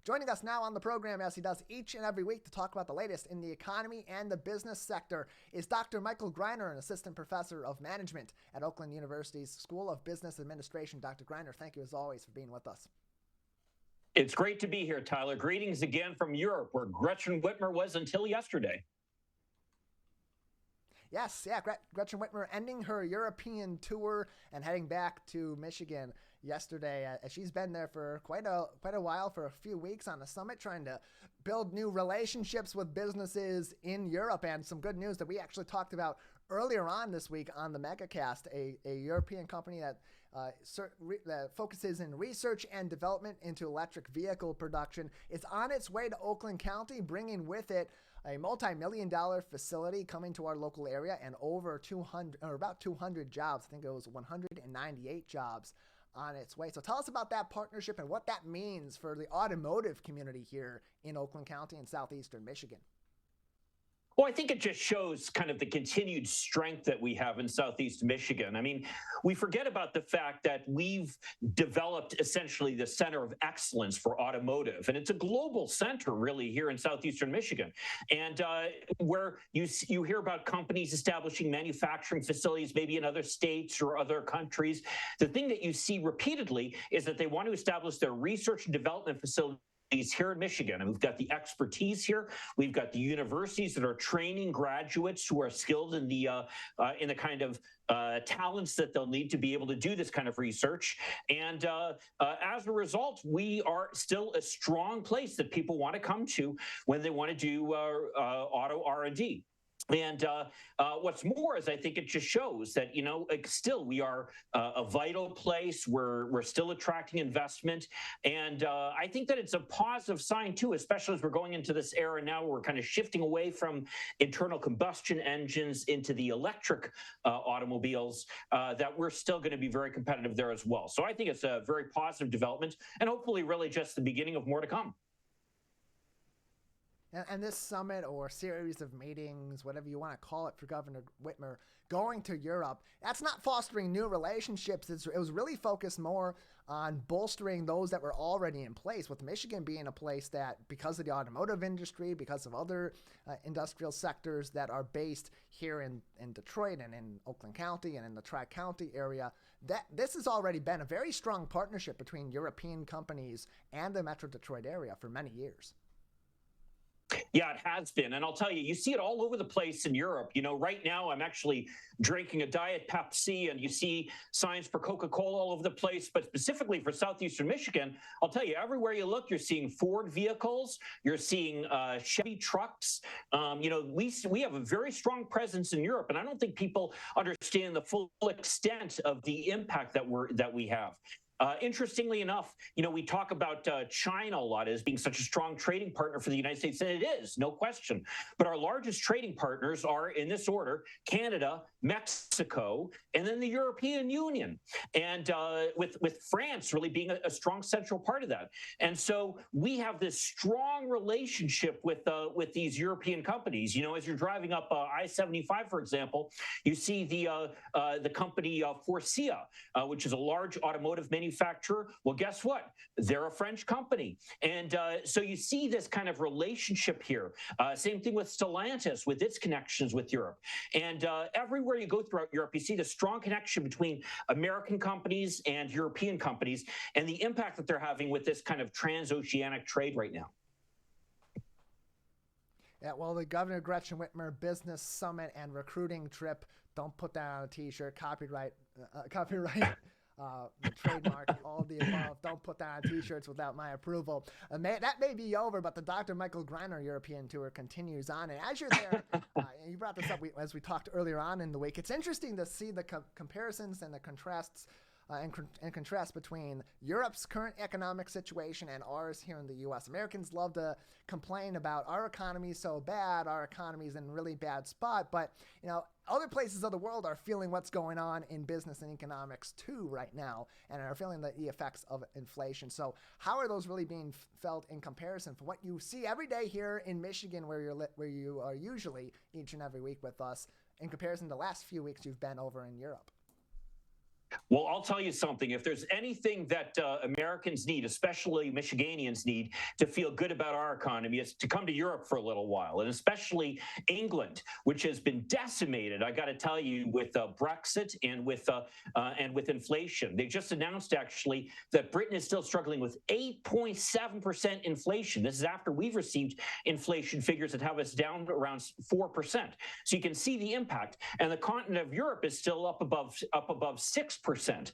Joining us now on the program, as he does each and every week, to talk about the latest in the economy and the business sector is Dr. Michael Greiner, an assistant professor of management at Oakland University's School of Business Administration. Dr. Greiner, thank you as always for being with us. It's great to be here, Tyler. Greetings again from Europe, where Gretchen Whitmer was until yesterday. Yes, Gretchen Whitmer ending her European tour and heading back to Michigan yesterday. She's been there for quite a while, for a few weeks on the summit, trying to build new relationships with businesses in Europe. And some good news that we actually talked about earlier on this week on the Megacast, a European company that focuses in research and development into electric vehicle production. It's on its way to Oakland County, bringing with it a multi-million-dollar facility coming to our local area and over 200 or about 200 jobs. I think it was 198 jobs on its way. So tell us about that partnership and what that means for the automotive community here in Oakland County and southeastern Michigan. Well, I think it just shows kind of the continued strength that we have in Southeast Michigan. I mean, we forget about the fact that we've developed essentially the center of excellence for automotive, and it's a global center really here in Southeastern Michigan. And where you hear about companies establishing manufacturing facilities maybe in other states or other countries, the thing that you see repeatedly is that they want to establish their research and development facilities here in Michigan. And we've got the expertise here. We've got the universities that are training graduates who are skilled in the kind of talents that they'll need to be able to do this kind of research. And as a result, we are still a strong place that people want to come to when they want to do auto R&D. And what's more is I think it just shows that, still we are a vital place. We're still attracting investment. And I think that it's a positive sign, too, especially as we're going into this era now where we're kind of shifting away from internal combustion engines into the electric automobiles, that we're still going to be very competitive there as well. So I think it's a very positive development and hopefully really just the beginning of more to come. And this summit or series of meetings, whatever you want to call it, for Governor Whitmer going to Europe, that's not fostering new relationships. It was really focused more on bolstering those that were already in place, with Michigan being a place that, because of the automotive industry, because of other industrial sectors that are based here in Detroit and in Oakland County and in the Tri-County area, that this has already been a very strong partnership between European companies and the Metro Detroit area for many years. Yeah, it has been. And I'll tell you, you see it all over the place in Europe. Right now I'm actually drinking a Diet Pepsi, and you see signs for Coca-Cola all over the place. But specifically for Southeastern Michigan, I'll tell you, everywhere you look, you're seeing Ford vehicles, you're seing Chevy trucks. We have a very strong presence in Europe, and I don't think people understand the full extent of the impact that we have. Interestingly enough, we talk about China a lot as being such a strong trading partner for the United States, and it is, no question. But our largest trading partners are, in this order, Canada, Mexico, and then the European Union, and with France really being a strong central part of that. And so we have this strong relationship with these European companies. As you're driving up I-75, for example, you see the company Forcia, which is a large automotive manufacturer. Well, guess what? They're a French company. And so you see this kind of relationship here. Same thing with Stellantis, with its connections with Europe. And everywhere you go throughout Europe, you see the strong connection between American companies and European companies and the impact that they're having with this kind of transoceanic trade right now. Yeah, well, the Governor Gretchen Whitmer Business Summit and Recruiting Trip, don't put that on a T-shirt, copyright. Trademark, all of the above. Don't put that on T-shirts without my approval. That may be over, but the Dr. Michael Greiner European tour continues on. And as you're there, and you brought this up as we talked earlier on in the week, it's interesting to see the comparisons and the contrasts and contrast between Europe's current economic situation and ours here in the U.S. Americans love to complain about our economy is so bad, our economy's in a really bad spot, but other places of the world are feeling what's going on in business and economics too right now, and are feeling the effects of inflation. So how are those really being felt in comparison from what you see every day here in Michigan, where you are usually each and every week with us, in comparison to the last few weeks you've been over in Europe? Well, I'll tell you something. If there's anything that Americans need, especially Michiganians need, to feel good about our economy, is to come to Europe for a little while, and especially England, which has been decimated. I got to tell you, with Brexit and with inflation. They just announced actually that Britain is still struggling with 8.7% inflation. This is after we've received inflation figures that have us down around 4%. So you can see the impact. And the continent of Europe is still up above 6%.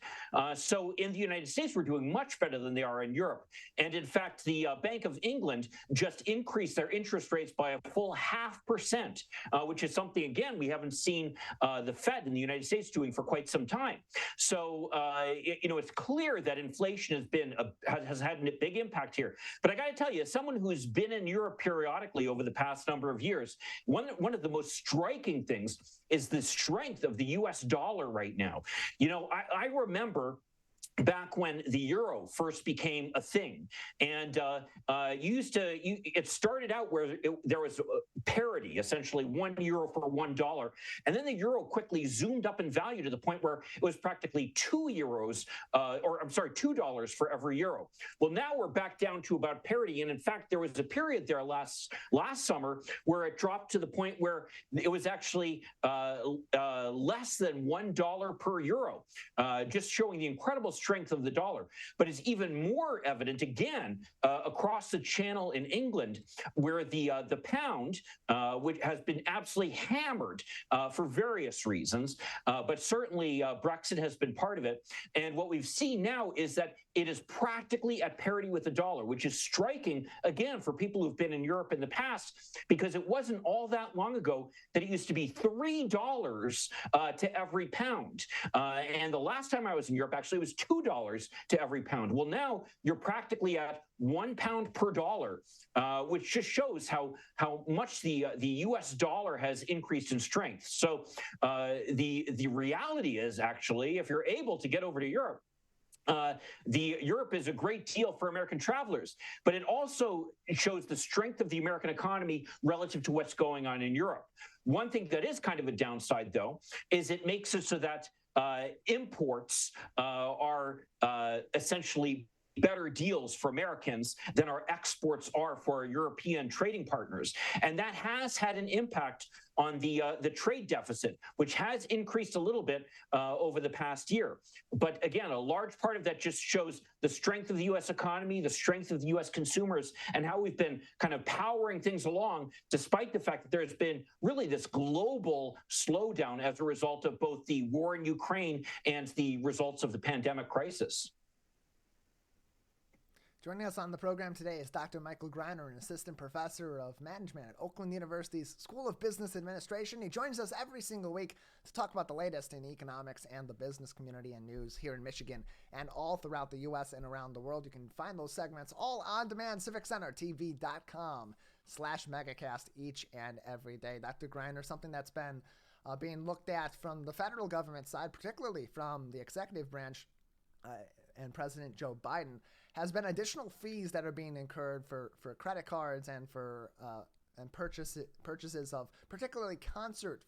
So in the United States, we're doing much better than they are in Europe. And in fact, the Bank of England just increased their interest rates by a full 0.5%, which is something, again, we haven't seen the Fed in the United States doing for quite some time. So, it's clear that inflation has had a big impact here. But I got to tell you, as someone who's been in Europe periodically over the past number of years, one of the most striking things is the strength of the U.S. dollar right now. I remember back when the euro first became a thing, and it started out where there was parity, essentially €1 for $1, and then the euro quickly zoomed up in value to the point where it was practically $2 for every euro. Well, now we're back down to about parity, and in fact, there was a period there last summer where it dropped to the point where it was actually less than $1 per euro, just showing the incredible strength of the dollar. But it's even more evident again across the channel in England, where the pound, which has been absolutely hammered for various reasons, but certainly Brexit has been part of it. And what we've seen now is that it is practically at parity with the dollar, which is striking, again, for people who've been in Europe in the past, because it wasn't all that long ago that it used to be $3 to every pound. And the last time I was in Europe, actually, it was $2 to every pound. Well, now you're practically at £1 per dollar, which just shows how much the U.S. dollar has increased in strength. So the reality is, actually, if you're able to get over to Europe, Europe is a great deal for American travelers, but it also shows the strength of the American economy relative to what's going on in Europe. One thing that is kind of a downside, though, is it makes it so that imports are essentially better deals for Americans than our exports are for our European trading partners. And that has had an impact on the trade deficit, which has increased a little bit over the past year. But again, a large part of that just shows the strength of the U.S. economy, the strength of the U.S. consumers, and how we've been kind of powering things along, despite the fact that there's been really this global slowdown as a result of both the war in Ukraine and the results of the pandemic crisis. Joining us on the program today is Dr. Michael Greiner, an assistant professor of management at Oakland University's School of Business Administration. He joins us every single week to talk about the latest in economics and the business community and news here in Michigan and all throughout the U.S. and around the world. You can find those segments all on demand, civiccentertv.com/megacast each and every day. Dr. Greiner, something that's been being looked at from the federal government side, particularly from the executive branch and President Joe Biden, has been additional fees that are being incurred for credit cards and for purchases of particularly concert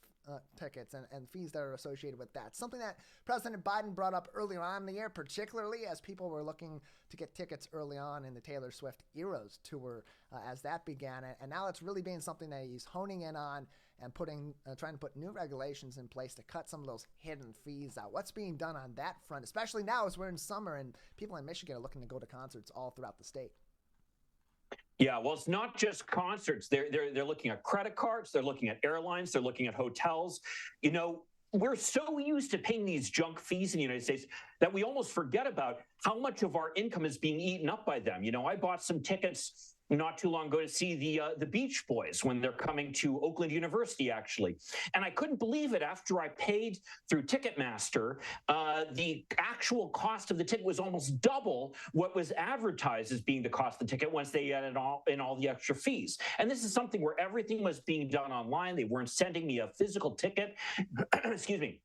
tickets and fees that are associated with that. Something that President Biden brought up earlier on in the year, particularly as people were looking to get tickets early on in the Taylor Swift Eras tour as that began. And now it's really being something that he's honing in on and trying to put new regulations in place to cut some of those hidden fees out. What's being done on that front, especially now as we're in summer and people in Michigan are looking to go to concerts all throughout the state? Yeah, well, it's not just concerts. They're looking at credit cards. They're looking at airlines. They're looking at hotels. We're so used to paying these junk fees in the United States that we almost forget about how much of our income is being eaten up by them. I bought some tickets not too long ago to see the Beach Boys when they're coming to Oakland University, actually. And I couldn't believe it. After I paid through Ticketmaster, the actual cost of the ticket was almost double what was advertised as being the cost of the ticket once they added in all the extra fees. And this is something where everything was being done online. They weren't sending me a physical ticket. Excuse me.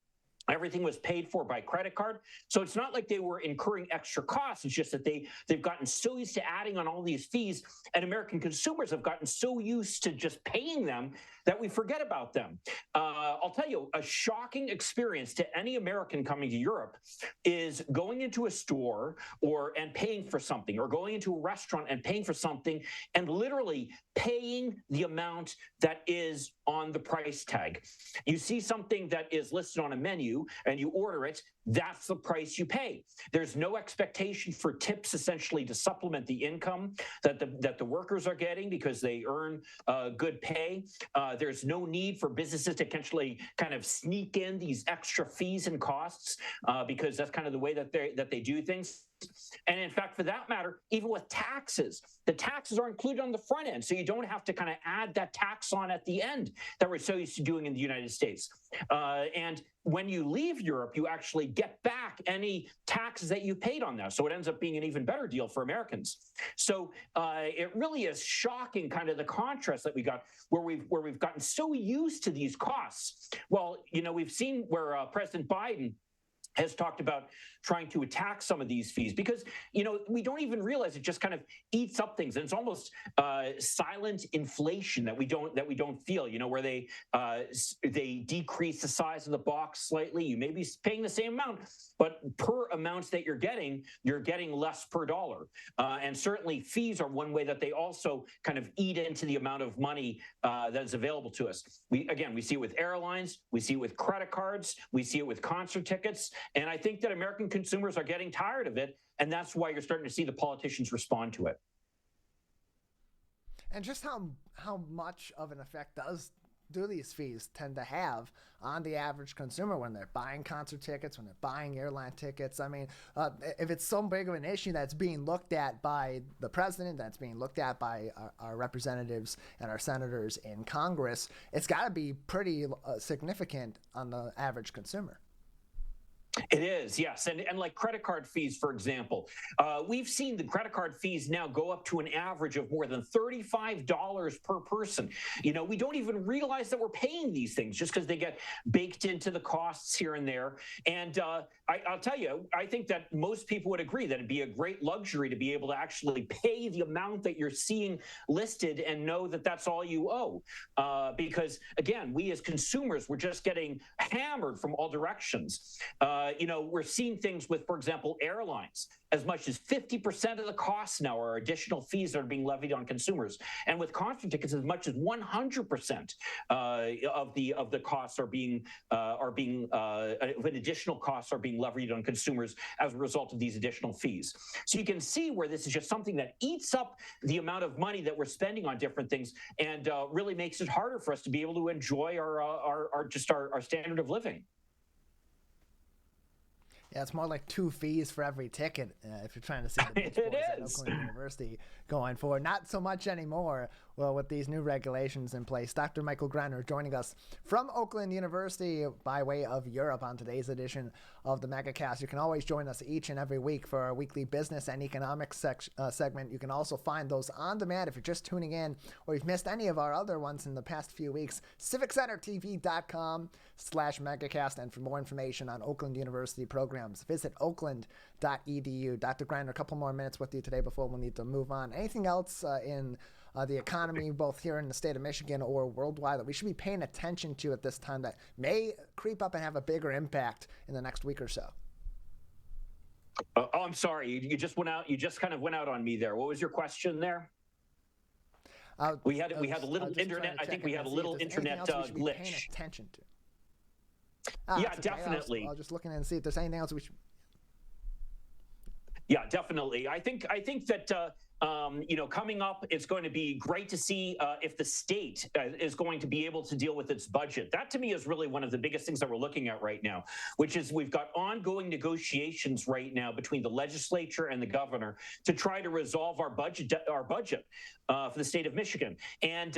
Everything was paid for by credit card. So it's not like they were incurring extra costs. It's just that they've gotten so used to adding on all these fees, and American consumers have gotten so used to just paying them that we forget about them. I'll tell you, a shocking experience to any American coming to Europe is going into a store and paying for something, or going into a restaurant and paying for something, and literally paying the amount that is on the price tag. You see something that is listed on a menu and you order it, that's the price you pay. There's no expectation for tips essentially to supplement the income that the workers are getting because they earn good pay. There's no need for businesses to potentially kind of sneak in these extra fees and costs because that's kind of the way that they do things. And in fact, for that matter, even with taxes, the taxes are included on the front end. So you don't have to kind of add that tax on at the end that we're so used to doing in the United States. And when you leave Europe, you actually get back any taxes that you paid on that. So it ends up being an even better deal for Americans. So it really is shocking kind of the contrast that we got where we've gotten so used to these costs. Well, we've seen where President Biden has talked about trying to attack some of these fees because, we don't even realize it just kind of eats up things. And it's almost silent inflation that we don't feel, where they decrease the size of the box slightly. You may be paying the same amount, but per amount that you're getting less per dollar. And certainly fees are one way that they also kind of eat into the amount of money that is available to us. We see it with airlines, we see it with credit cards, we see it with concert tickets. And I think that American consumers are getting tired of it, and that's why you're starting to see the politicians respond to it. And just how much of an effect do these fees tend to have on the average consumer when they're buying concert tickets, when they're buying airline tickets? I mean, if it's so big of an issue that's being looked at by the president, that's being looked at by our representatives and our senators in Congress, it's got to be pretty significant on the average consumer. It is, yes. And like credit card fees, for example, we've seen the credit card fees now go up to an average of more than $35 per person. We don't even realize that we're paying these things just because they get baked into the costs here and there. And I'll tell you, I think that most people would agree that it'd be a great luxury to be able to actually pay the amount that you're seeing listed and know that that's all you owe. Because, again, we as consumers, we're just getting hammered from all directions. We're seeing things with, for example, airlines. As much as 50% of the costs now are additional fees that are being levied on consumers, and with concert tickets, as much as 100% of the costs of additional costs are being levied on consumers as a result of these additional fees. So you can see where this is just something that eats up the amount of money that we're spending on different things, and really makes it harder for us to be able to enjoy our standard of living. Yeah, it's more like 2 fees for every ticket if you're trying to see the Beach Boys at Oakland University going forward. Not so much anymore. Well, with these new regulations in place. Dr. Michael Greiner joining us from Oakland University by way of Europe on today's edition of the Megacast. You can always join us each and every week for our weekly business and economics segment. You can also find those on demand if you're just tuning in or you've missed any of our other ones in the past few weeks. CivicCenterTV.com/Megacast. And for more information on Oakland University programs, visit oakland.edu. Dr. Greiner, a couple more minutes with you today before we'll need to move on. Anything else in the economy, both here in the state of Michigan or worldwide, that we should be paying attention to at this time that may creep up and have a bigger impact in the next week or so? I'm sorry. You just went out. You just kind of went out on me there. What was your question there? We had a little internet. I think we had a little internet glitch. Paying attention to. Yeah, definitely. I was just looking and see if there's anything else we should. Yeah, definitely. I think that coming up, it's going to be great to see if the state is going to be able to deal with its budget. That, to me, is really one of the biggest things that we're looking at right now, which is we've got ongoing negotiations right now between the legislature and the governor to try to resolve our budget for the state of Michigan. And,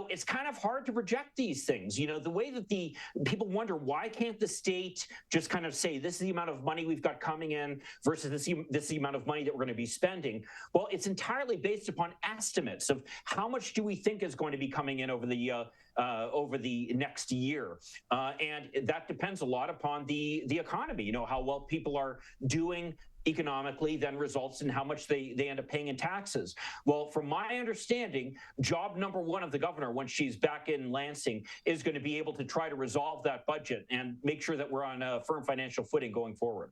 it's kind of hard to project these things. The way that the people wonder, why can't the state just kind of say, this is the amount of money we've got coming in versus this is the amount of money that we're going to be spending? Well, it's entirely based upon estimates of how much do we think is going to be coming in over the next year, and that depends a lot upon the economy. How well people are doing economically then results in how much they end up paying in taxes. Well, from my understanding, job number one of the governor, when she's back in Lansing, is going to be able to try to resolve that budget and make sure that we're on a firm financial footing going forward.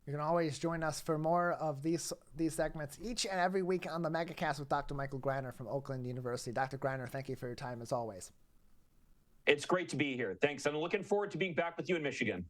You can always join us for more of these segments each and every week on the Megacast with Dr. Michael Greiner from Oakland University. Dr. Greiner, thank you for your time as always. It's great to be here. Thanks. I'm looking forward to being back with you in Michigan.